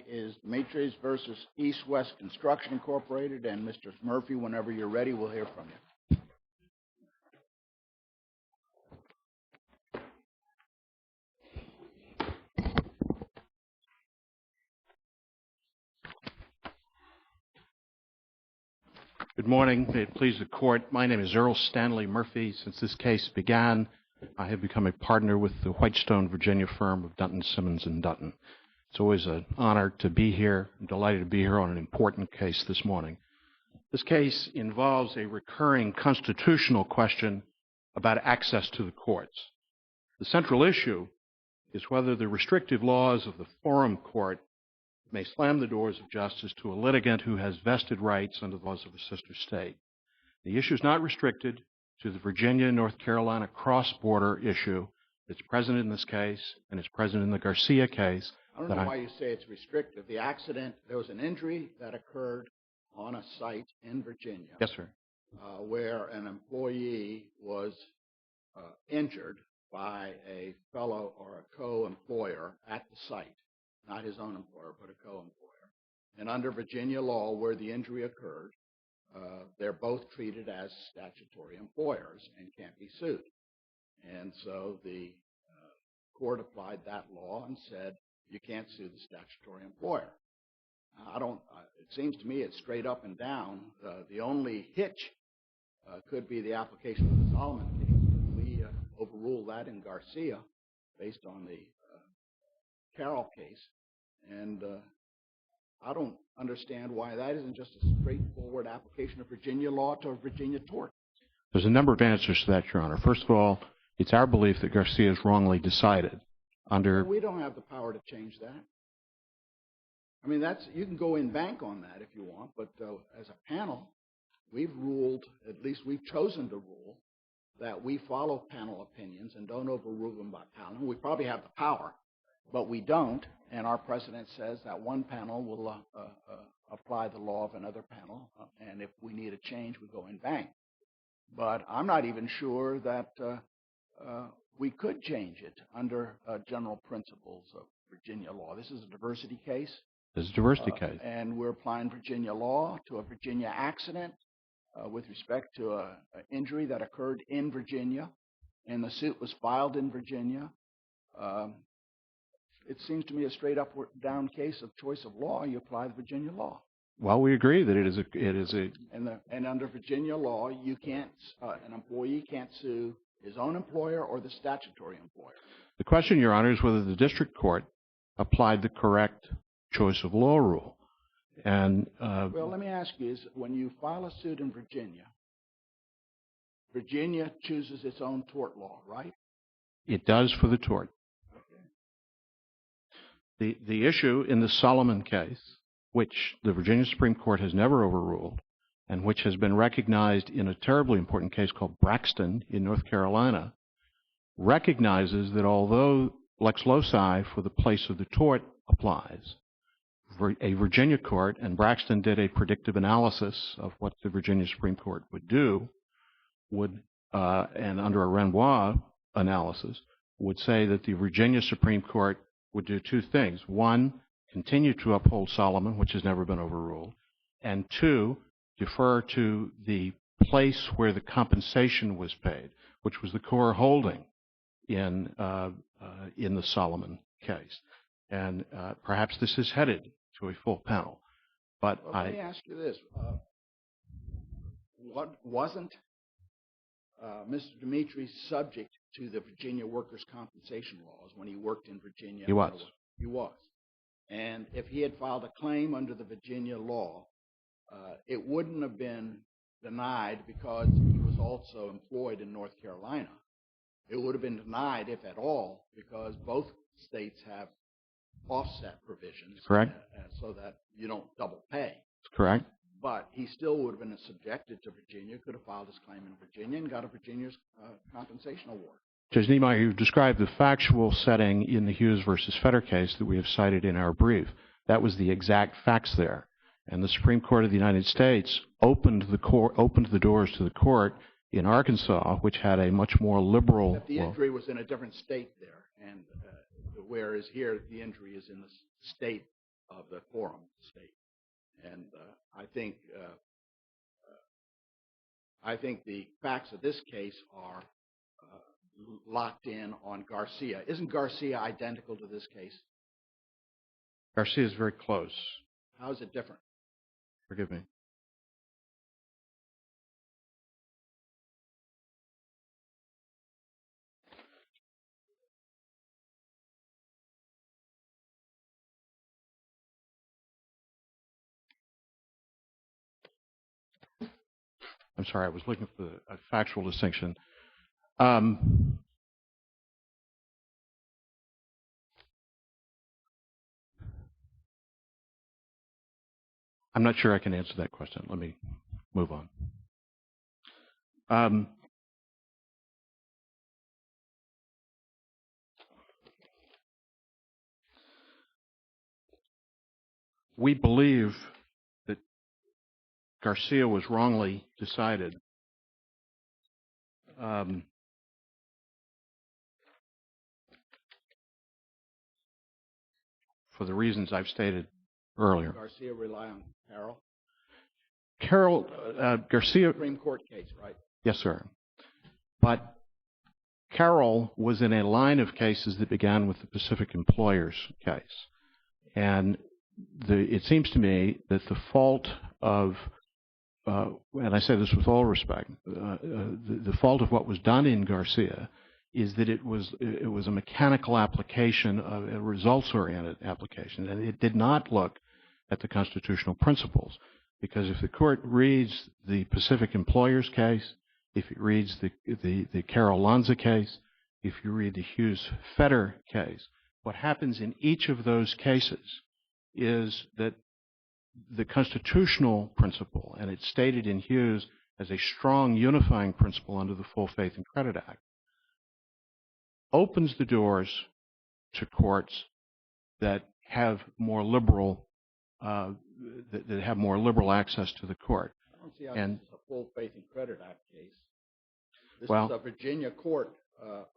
Is Demetres versus East West Construction Incorporated, and Mr. Murphy, whenever you're ready, we'll hear from you. Good morning. May it please the Court. My name is Earl Stanley Murphy. Since this case began, I have become a partner with the Whitestone, Virginia firm of Dutton, Simmons & Dutton. It's always an honor to be here. I'm delighted to be here on an important case this morning. This case involves a recurring constitutional question about access to the courts. The central issue is whether the restrictive laws of the forum court may slam the doors of justice to a litigant who has vested rights under the laws of a sister state. The issue is not restricted to the Virginia-North Carolina cross-border issue that's present in this case and is present in the Garcia case. I don't know why you say it's restrictive. The accident, there was an injury that occurred on a site in Virginia. Yes, sir. Where an employee was injured by a fellow or a co-employer at the site, not his own employer, but a co-employer. And under Virginia law, where the injury occurred, they're both treated as statutory employers and can't be sued. And so the court applied that law and said, you can't sue the statutory employer. It seems to me it's straight up and down. The only hitch could be the application of the Solomon case. We overruled that in Garcia based on the Carroll case. And I don't understand why that isn't just a straightforward application of Virginia law to a Virginia tort. There's a number of answers to that, Your Honor. First of all, it's our belief that Garcia is wrongly decided. We don't have the power to change that. I mean, you can go in bank on that if you want, but as a panel, we've ruled, at least we've chosen to rule, that we follow panel opinions and don't overrule them by panel. We probably have the power, but we don't, and our precedent says that one panel will apply the law of another panel, and if we need a change, we go in bank. But I'm not even sure that we could change it under general principles of Virginia law. This is a diversity case. This is a diversity case. And we're applying Virginia law to a Virginia accident with respect to an injury that occurred in Virginia, and the suit was filed in Virginia. It seems to me a straight up down case of choice of law. You apply the Virginia law. Well, we agree that it is a. And under Virginia law, you can't. An employee can't sue his own employer or the statutory employer. The question, Your Honor, is whether the district court applied the correct choice of law rule. And well, let me ask you: is when you file a suit in Virginia, Virginia chooses its own tort law, right? It does for the tort. Okay. The issue in the Solomon case, which the Virginia Supreme Court has never overruled, and which has been recognized in a terribly important case called Braxton in North Carolina, recognizes that although lex loci for the place of the tort applies, a Virginia court, and Braxton did a predictive analysis of what the Virginia Supreme Court would do, and under a Renoir analysis, would say that the Virginia Supreme Court would do two things. One, continue to uphold Solomon, which has never been overruled, and two, defer to the place where the compensation was paid, which was the core holding in the Solomon case. And perhaps this is headed to a full panel. But let me ask you this. Wasn't Mr. Demetres subject to the Virginia workers' compensation laws when he worked in Virginia? He was. He was. And if he had filed a claim under the Virginia law, it wouldn't have been denied because he was also employed in North Carolina. It would have been denied, if at all, because both states have offset provisions. Correct. So that you don't double pay. Correct. But he still would have been subjected to Virginia, could have filed his claim in Virginia, and got a Virginia's compensation award. Judge Niemeyer, you described the factual setting in the Hughes versus Fetter case that we have cited in our brief. That was the exact facts there. And the Supreme Court of the United States opened the doors to the court in Arkansas, which had a much more liberal. But the injury was in a different state there, and whereas here the injury is in the state of the forum state. And I think the facts of this case are locked in on Garcia. Isn't Garcia identical to this case? Garcia is very close. How is it different? Forgive me. I'm sorry, I was looking for a factual distinction. I'm not sure I can answer that question. Let me move on. We believe that Garcia was wrongly decided. For the reasons I've stated earlier. Garcia rely on Carroll, Garcia. Supreme Court case, right? Yes, sir. But Carroll was in a line of cases that began with the Pacific Employers case. And it seems to me that the fault of, and I say this with all respect, the fault of what was done in Garcia is that it was a mechanical application of a results-oriented application, and it did not look at the constitutional principles. Because if the court reads the Pacific Employers case, if it reads the Carroll Lanza case, if you read the Hughes-Fetter case, what happens in each of those cases is that the constitutional principle, and it's stated in Hughes as a strong unifying principle under the Full Faith and Credit Act, opens the doors to courts that have more liberal access to the court. I don't see how this is a Full Faith and Credit Act case. This Well, is a Virginia court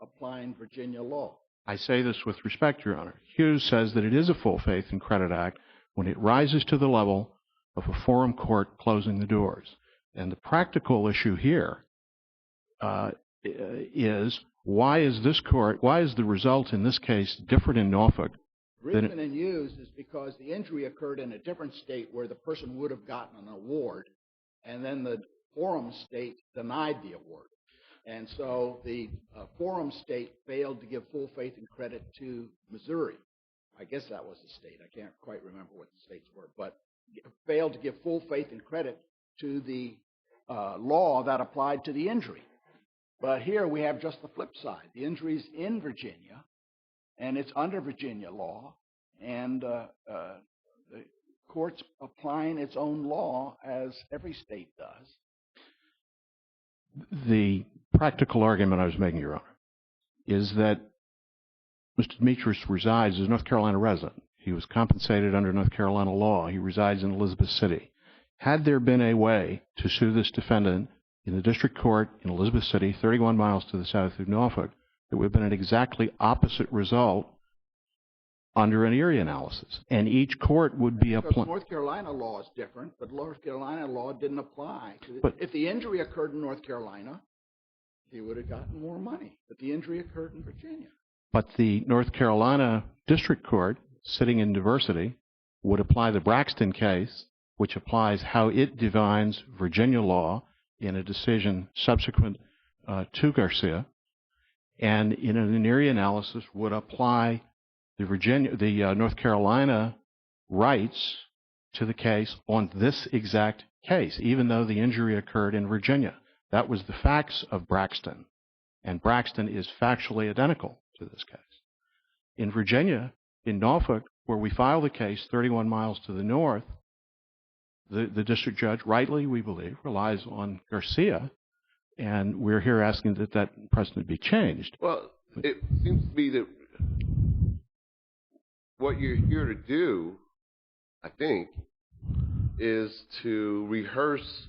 applying Virginia law. I say this with respect, Your Honor. Hughes says that it is a Full Faith and Credit Act when it rises to the level of a forum court closing the doors. And the practical issue here is why is the result in this case different in Norfolk? The reason in Hughes is because the injury occurred in a different state where the person would have gotten an award, and then the forum state denied the award. And so the forum state failed to give full faith and credit to Missouri. I guess that was the state. I can't quite remember what the states were, but failed to give full faith and credit to the law that applied to the injury. But here we have just the flip side. The injury's in Virginia, and it's under Virginia law, and the court's applying its own law as every state does. The practical argument I was making, Your Honor, is that Mr. Demetres resides as a North Carolina resident. He was compensated under North Carolina law. He resides in Elizabeth City. Had there been a way to sue this defendant in the district court in Elizabeth City, 31 miles to the south of Norfolk, it would have been an exactly opposite result under an Erie analysis. And each court would be applying. North Carolina law is different, but North Carolina law didn't apply. If the injury occurred in North Carolina, he would have gotten more money. But the injury occurred in Virginia. But the North Carolina district court, sitting in diversity, would apply the Braxton case, which applies how it divines Virginia law in a decision subsequent to Garcia, and in an Erie analysis would apply the North Carolina rights to the case on this exact case, even though the injury occurred in Virginia. That was the facts of Braxton, and Braxton is factually identical to this case. In Virginia, in Norfolk, where we filed the case 31 miles to the north, the district judge, rightly, we believe, relies on Garcia, and we're here asking that that precedent be changed. Well, it seems to me that what you're here to do, I think, is to rehearse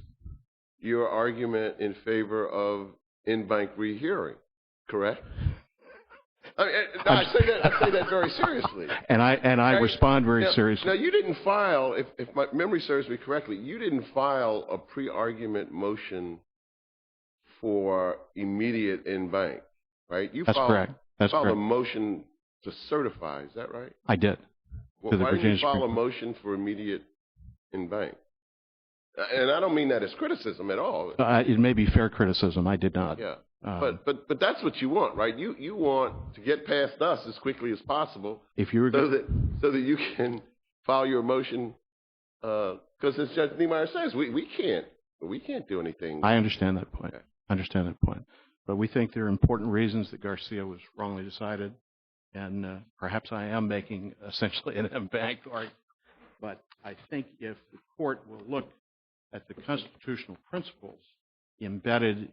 your argument in favor of in-bank rehearing, correct? I say that very seriously. And I respond very seriously. Now, you didn't file, if my memory serves me correctly, you didn't file a pre-argument motion for immediate in-bank, right? That's correct. That's filed correct. a motion to certify, is that right? I did. Well, why didn't you file a motion for immediate in-bank? And I don't mean that as criticism at all. It may be fair criticism. I did not. Yeah. But that's what you want, right? You want to get past us as quickly as possible, if you were so that you can file your motion. Because as Judge Niemeyer says, we can't do anything. I understand that point. Okay. I understand that point. But we think there are important reasons that Garcia was wrongly decided, and perhaps I am making essentially an embanked argument. But I think if the court will look at the constitutional principles embedded.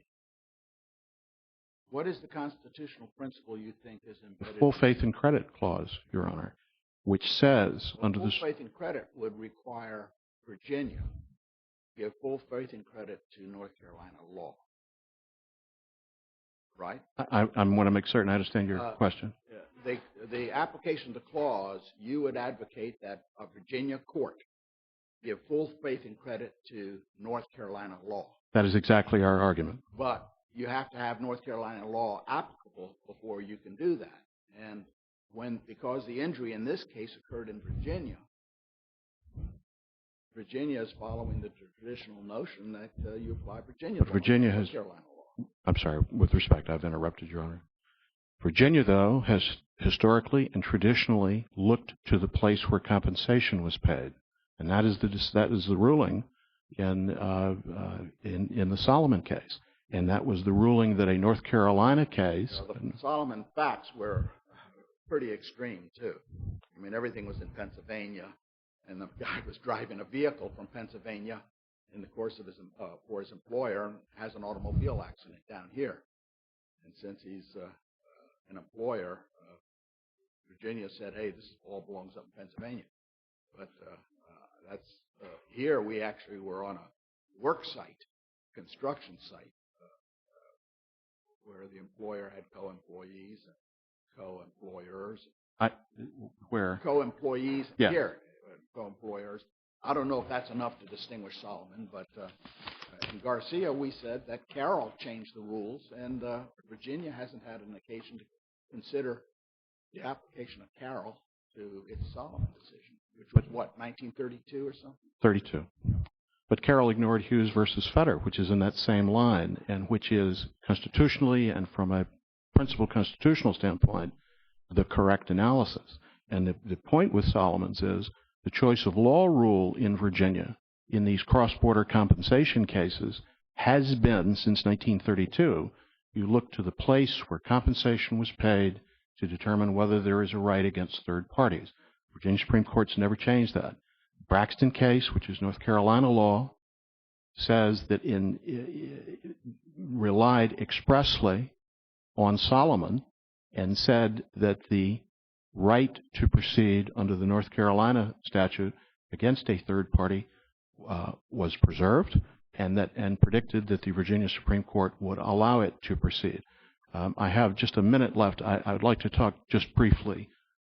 What is the constitutional principle you think is embedded? The full faith and credit clause, Your Honor, which says under this. Full faith and credit would require Virginia give full faith and credit to North Carolina law, right? I want to make certain I understand your question. The application of the clause, you would advocate that a Virginia court give full faith and credit to North Carolina law. That is exactly our argument. But you have to have North Carolina law applicable before you can do that. And because the injury in this case occurred in Virginia, Virginia is following the traditional notion that you apply Virginia law. Virginia North Carolina law. I'm sorry, with respect, I've interrupted, Your Honor. Virginia, though, has historically and traditionally looked to the place where compensation was paid, and that is the ruling in the Solomon case, and that was the ruling that a North Carolina case. The Solomon facts were pretty extreme too. I mean, everything was in Pennsylvania, and the guy was driving a vehicle from Pennsylvania in the course of for his employer, and has an automobile accident down here, and since he's an employer, Virginia said, "Hey, this all belongs up in Pennsylvania." But that's here. We actually were on a work site, construction site, where the employer had co-employees and co-employers. Where? Co-employees Yeah. Here, co-employers. I don't know if that's enough to distinguish Solomon, but in Garcia we said that Carroll changed the rules, and Virginia hasn't had an occasion to consider the application of Carroll to its Solomon decision, which was, 1932 or something? 32. But Carroll ignored Hughes versus Fetter, which is in that same line, and which is constitutionally and from a principal constitutional standpoint the correct analysis. And the point with Solomon's is the choice of law rule in Virginia in these cross-border compensation cases has been, since 1932, you look to the place where compensation was paid to determine whether there is a right against third parties. Virginia Supreme Court's never changed that. Braxton case, which is North Carolina law, says that relied expressly on Solomon and said that the right to proceed under the North Carolina statute against a third party was preserved, and predicted that the Virginia Supreme Court would allow it to proceed. I have just a minute left. I would like to talk just briefly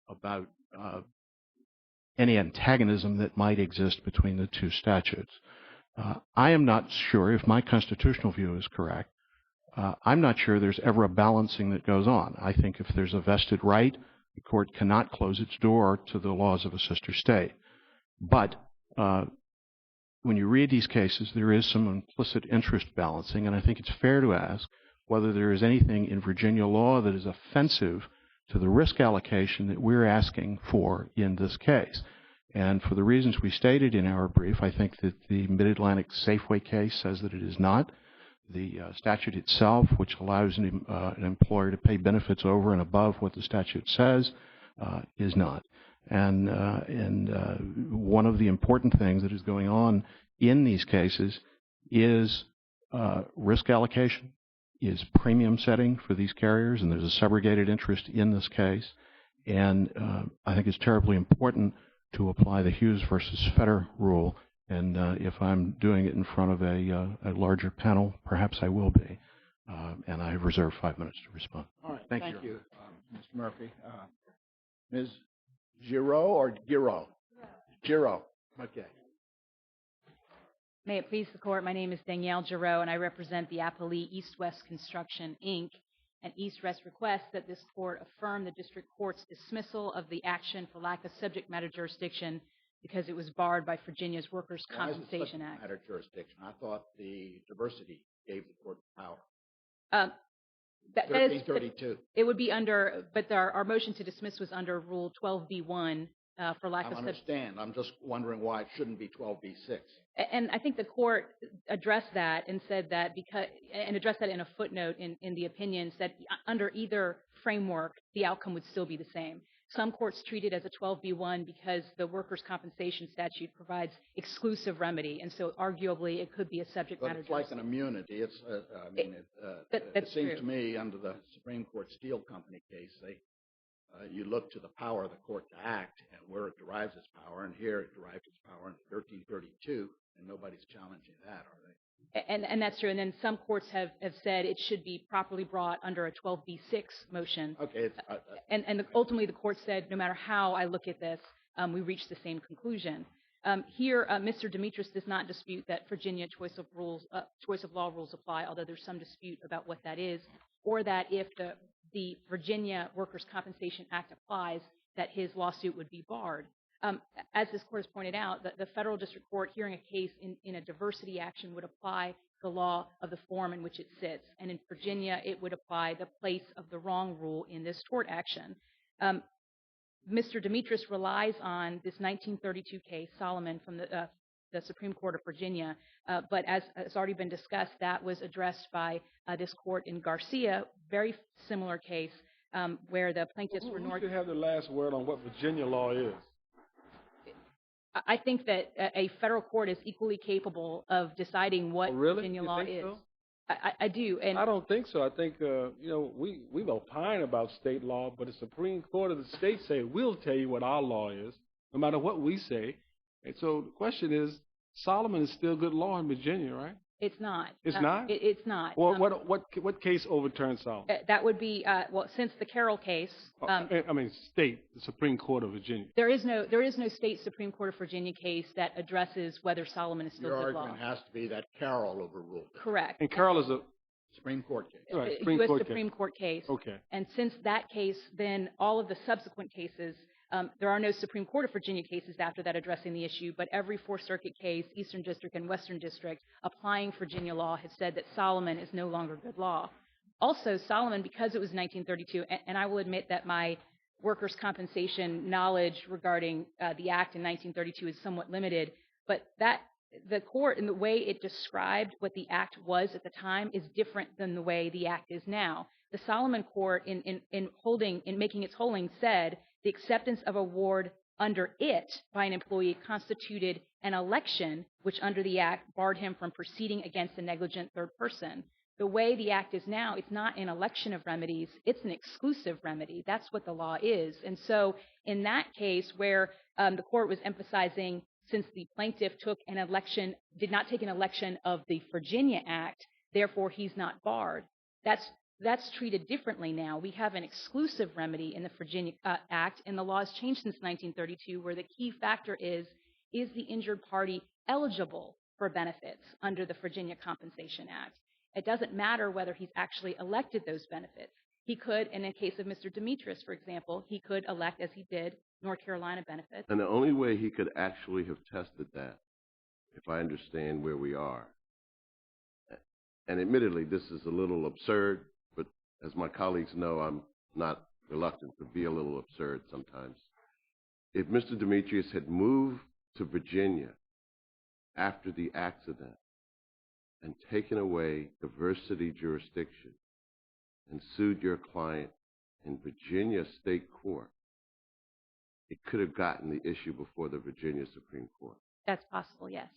about any antagonism that might exist between the two statutes. I am not sure if my constitutional view is correct. I'm not sure there's ever a balancing that goes on. I think if there's a vested right, the court cannot close its door to the laws of a sister state. But when you read these cases, there is some implicit interest balancing, and I think it's fair to ask whether there is anything in Virginia law that is offensive to the risk allocation that we're asking for in this case. And for the reasons we stated in our brief, I think that the Mid-Atlantic Safeway case says that it is not. The statute itself, which allows an employer to pay benefits over and above what the statute says, is not. And one of the important things that is going on in these cases is risk allocation, is premium setting for these carriers, and there's a segregated interest in this case. And I think it's terribly important to apply the Hughes versus Fetter rule. And if I'm doing it in front of a larger panel, perhaps I will be. and I reserve 5 minutes to respond. All right. Thank Thank you. you, Mr. Murphy. Ms. Giraud or Giraud? Giraud. Okay. May it please the Court, my name is Danielle Giraud, and I represent the appellee East West Construction, Inc., and East West requests that this Court affirm the District Court's dismissal of the action for lack of subject matter jurisdiction because it was barred by Virginia's Workers' Compensation Why is it Act. subject matter jurisdiction? I thought the diversity gave the court the power. That is, 1332. it would be under, but our motion to dismiss was under Rule 12b-1 for lack I of subject. understand. I'm just wondering why it shouldn't be 12b-6. And I think the Court addressed that and said that and addressed that in a footnote in the opinion, said under either framework, the outcome would still be the same. Some courts treat it as a 12b-1 because the workers' compensation statute provides exclusive remedy, and so arguably it could be a subject But matter it's like an immunity. It's, it that's seems true. to me under the Supreme Court Steel Company case, you look to the power of the court to act and where it derives its power, and here it derives its power in 1332, and nobody's challenging that, are they? And that's true. And then some courts have said it should be properly brought under a 12b-6 motion. Okay. And ultimately the Court said no matter how I look at this, we reach the same conclusion. Here, Mr. Demetres does not dispute that Virginia choice of law rules apply, although there's some dispute about what that is, or that if the Virginia Workers' Compensation Act applies, that his lawsuit would be barred. As this Court has pointed out, the Federal District Court hearing a case in a diversity action would apply the law of the form in which it sits, and in Virginia it would apply the place of the wrong rule in this tort action. Mr. Demetres relies on this 1932 case, Solomon, from the Supreme Court of Virginia, but as has already been discussed, that was addressed by this Court in Garcia, very similar case, where the plaintiffs were Who should have the last word on what Virginia law is? I think that a federal court is equally capable of deciding what Virginia law is. So? I do. And I don't think so. I think, we opine about state law, but the Supreme Court of the state say, we'll tell you what our law is, no matter what we say. And so the question is, Solomon is still good law in Virginia, right? it's not. It's not? It's not. Well, what case overturned Solomon? That would be, since the Carroll case. State, the Supreme Court of Virginia. There is no state Supreme Court of Virginia case that addresses whether Solomon is still good law. Your argument has to be that Carroll overruled it. Correct. And Carroll is a Supreme Court case. right, U.S. Supreme Court case. Okay. And since that case, then all of the subsequent cases, there are no Supreme Court of Virginia cases after that addressing the issue, but every Fourth Circuit case, Eastern District and Western District, applying Virginia law has said that Solomon is no longer good law. Also, Solomon, because it was 1932, and I will admit that my workers' compensation knowledge regarding the Act in 1932 is somewhat limited, but the court and the way it described what the Act was at the time is different than the way the Act is now. The Solomon Court, in making its holding, said the acceptance of award under it by an employee constituted an election, which under the Act barred him from proceeding against a negligent third person. The way the Act is now, it's not an election of remedies, it's an exclusive remedy. That's what the law is. And so in that case where the court was emphasizing, since the plaintiff did not take an election of the Virginia Act, therefore he's not barred. That's treated differently now. We have an exclusive remedy in the Virginia Act, and the law has changed since 1932, where the key factor is the injured party eligible for benefits under the Virginia Compensation Act? It doesn't matter whether he's actually elected those benefits. He could, in the case of Mr. Demetres, for example, he could elect, as he did, North Carolina benefits. And the only way he could actually have tested that, if I understand where we are, and admittedly this is a little absurd, but as my colleagues know, I'm not reluctant to be a little absurd sometimes. If Mr. Demetres had moved to Virginia after the accident and taken away diversity jurisdiction and sued your client in Virginia State Court, it could have gotten the issue before the Virginia Supreme Court. That's possible, yes.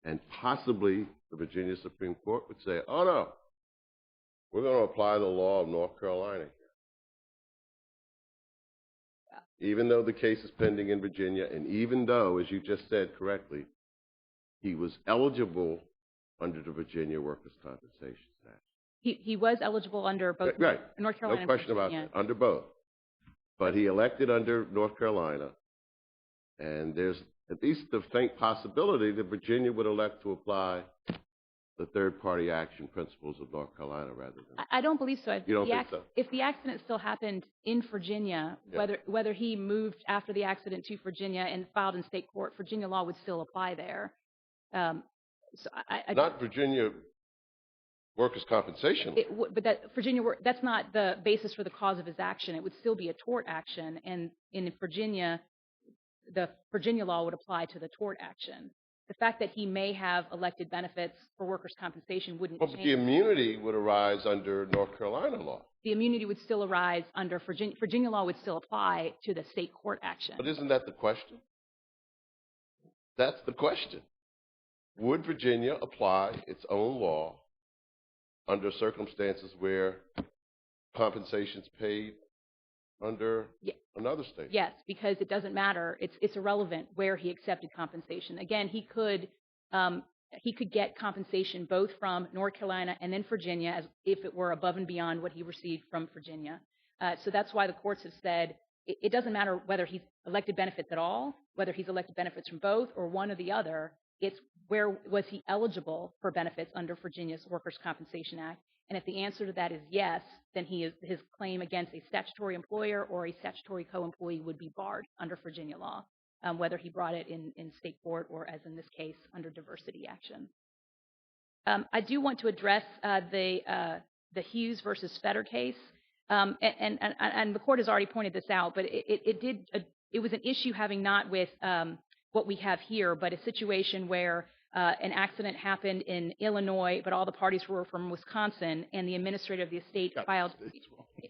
And possibly the Virginia Supreme Court would say, oh no, we're going to apply the law of North Carolina here. Even though the case is pending in Virginia, and even though, as you just said correctly, he was eligible under the Virginia Workers' Compensation Act. He was eligible under both Right. North Carolina No question and about Virginia. that, under both. But he elected under North Carolina, and there's at least the faint possibility that Virginia would elect to apply the third-party action principles of North Carolina rather than. I don't believe so. You don't think so? If the accident still happened in Virginia, Yeah. whether he moved after the accident to Virginia and filed in state court, Virginia law would still apply there. So Not Virginia workers' compensation. But that's not the basis for the cause of his action. It would still be a tort action, and in Virginia, the Virginia law would apply to the tort action. The fact that he may have elected benefits for workers' compensation wouldn't Well, but change. the immunity would arise under North Carolina law. The immunity would still arise under Virginia. Virginia law would still apply to the state court action. But isn't that the question? That's the question. Would Virginia apply its own law under circumstances where compensation's paid under another state? Yes, because it doesn't matter. It's irrelevant where he accepted compensation. Again, he could get compensation both from North Carolina and then Virginia, as if it were above and beyond what he received from Virginia. So that's why the courts have said it doesn't matter whether he's elected benefits at all, whether he's elected benefits from both or one or the other. It's where was he eligible for benefits under Virginia's Workers' Compensation Act. And if the answer to that is yes, then his claim against a statutory employer or a statutory co-employee would be barred under Virginia law, whether he brought it in state court or, as in this case, under diversity action. I do want to address the Hughes versus Fetter case, and the court has already pointed this out, but it was an issue having not with what we have here, but a situation where an accident happened in Illinois, but all the parties were from Wisconsin, and the administrator of the estate filed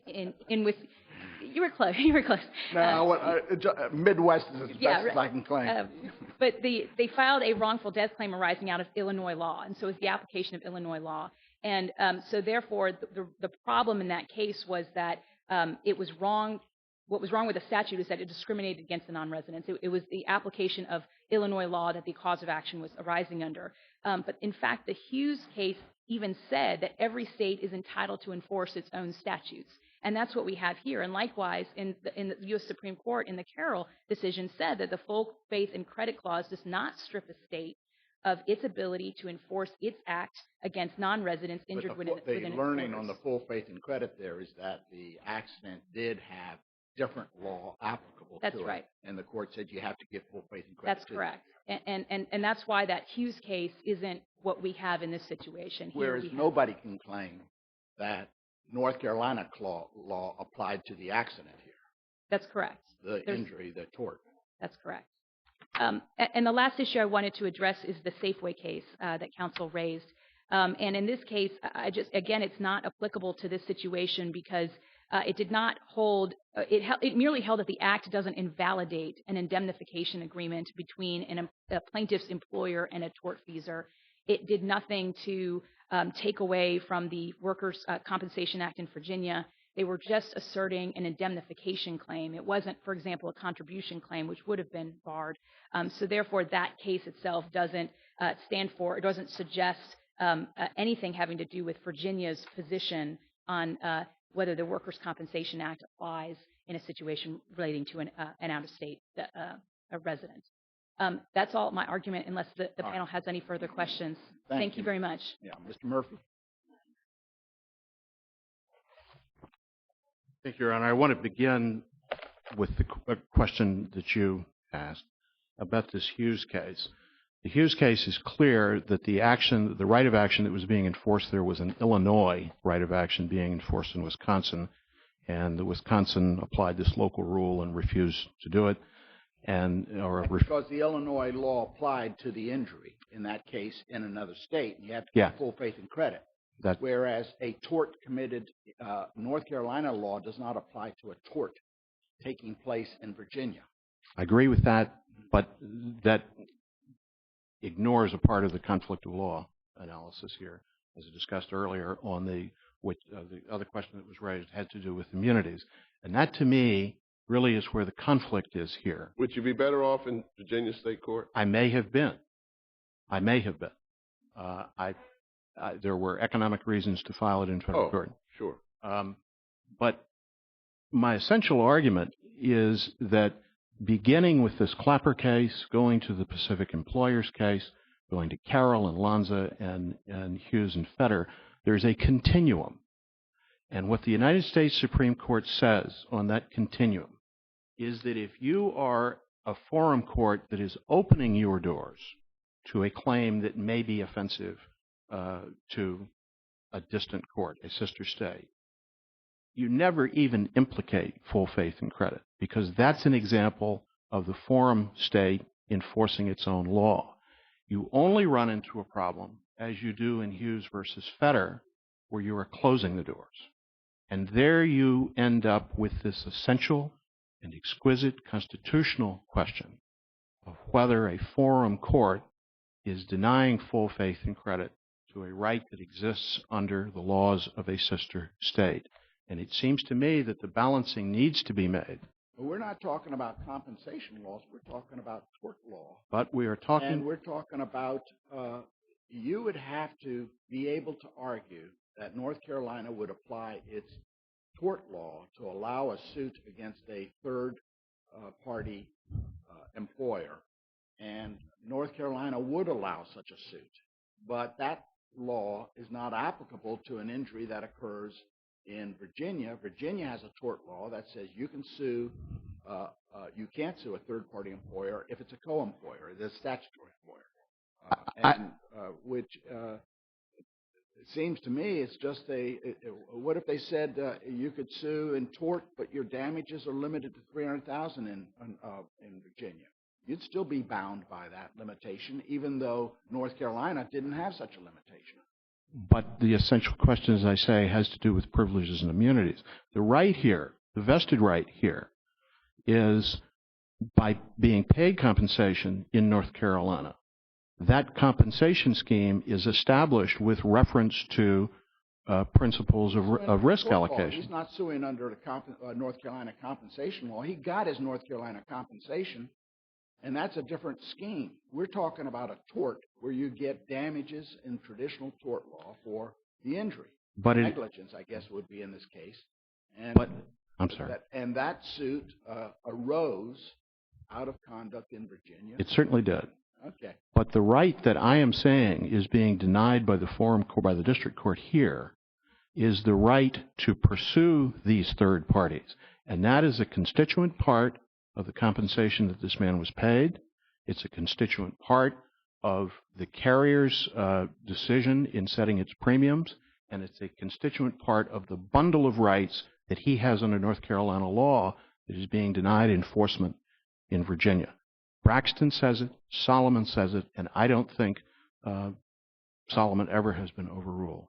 in with. You were close. You were close. No, Midwest is as best as I can claim. But they filed a wrongful death claim arising out of Illinois law, and so it's the application of Illinois law. And so therefore, the problem in that case was that it was wrong. What was wrong with the statute is that it discriminated against the non-residents. It was the application of Illinois law that the cause of action was arising under. But in fact, the Hughes case even said that every state is entitled to enforce its own statutes. And that's what we have here. And likewise, in the U.S. Supreme Court, in the Carroll decision, said that the full faith and credit clause does not strip a state of its ability to enforce its act against non-residents injured within its borders. The learning on the full faith and credit there is that the accident did have different law applicable to it. That's right. And the court said you have to give full faith and credit. That's correct. And that's why that Hughes case isn't what we have in this situation. Whereas nobody can claim that North Carolina law applied to the accident here. That's correct. The injury, the tort. That's correct. And the last issue I wanted to address is the Safeway case that counsel raised. And in this case, again, it's not applicable to this situation because it did not hold. It merely held that the act doesn't invalidate an indemnification agreement between a plaintiff's employer and a tortfeasor. It did nothing to take away from the Workers' Compensation Act in Virginia. They were just asserting an indemnification claim. It wasn't, for example, a contribution claim, which would have been barred. So therefore, that case itself doesn't stand for, it doesn't suggest anything having to do with Virginia's position on whether the Workers' Compensation Act applies in a situation relating to an out-of-state resident. That's all my argument, unless the panel has any further questions. Thank you very much. Yeah, Mr. Murphy. Thank you, Your Honor. I want to begin with the question that you asked about this Hughes case. The Hughes case is clear that the right of action that was being enforced there was an Illinois right of action being enforced in Wisconsin, and the Wisconsin applied this local rule and refused to do it. Because the Illinois law applied to the injury in that case in another state, and you have to give full faith and credit. Whereas a tort committed, North Carolina law does not apply to a tort taking place in Virginia. I agree with that, but that ignores a part of the conflict of law analysis here, as I discussed earlier on the other question that was raised had to do with immunities. And that, to me, really is where the conflict is here. Would you be better off in Virginia State Court? I may have been. there were economic reasons to file it in federal court. Sure. But my essential argument is that beginning with this Clapper case, going to the Pacific Employers case, going to Carroll and Lanza and Hughes and Fetter, there's a continuum. And what the United States Supreme Court says on that continuum is that if you are a forum court that is opening your doors to a claim that may be offensive to a distant court, a sister state, you never even implicate full faith and credit, because that's an example of the forum state enforcing its own law. You only run into a problem, as you do in Hughes versus Fetter, where you are closing the doors. And there you end up with this essential and exquisite constitutional question of whether a forum court is denying full faith and credit to a right that exists under the laws of a sister state. And it seems to me that the balancing needs to be made. But we're not talking about compensation laws. We're talking about tort law. But we are talking... And we're talking about you would have to be able to argue that North Carolina would apply its tort law to allow a suit against a third-party employer. And North Carolina would allow such a suit. But that law is not applicable to an injury that occurs in Virginia. Virginia has a tort law that says you can sue, you can't sue a third-party employer if it's a co-employer, the statutory employer. Which it seems to me it's just what if they said you could sue in tort, but your damages are limited to $300,000 in Virginia? You'd still be bound by that limitation, even though North Carolina didn't have such a limitation. But the essential question, as I say, has to do with privileges and immunities. The right here, the vested right here, is by being paid compensation in North Carolina. That compensation scheme is established with reference to principles of risk allocation. He's not suing under the North Carolina compensation law. He got his North Carolina compensation, and that's a different scheme. We're talking about a tort where you get damages in traditional tort law for the injury. But negligence, I guess, would be in this case. I'm sorry. And that suit arose out of conduct in Virginia. It certainly did. Okay. But the right that I am saying is being denied by the forum court, by the district court here, is the right to pursue these third parties. And that is a constituent part of the compensation that this man was paid. It's a constituent part of the carrier's decision in setting its premiums, and it's a constituent part of the bundle of rights that he has under North Carolina law that is being denied enforcement in Virginia. Braxton says it, Solomon says it, and I don't think Solomon ever has been overruled.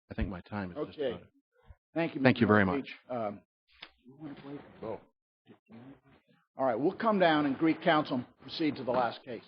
I think my time is just about it. Thank you. Thank you very much. All right, we'll come down and greet counsel and proceed to the last case.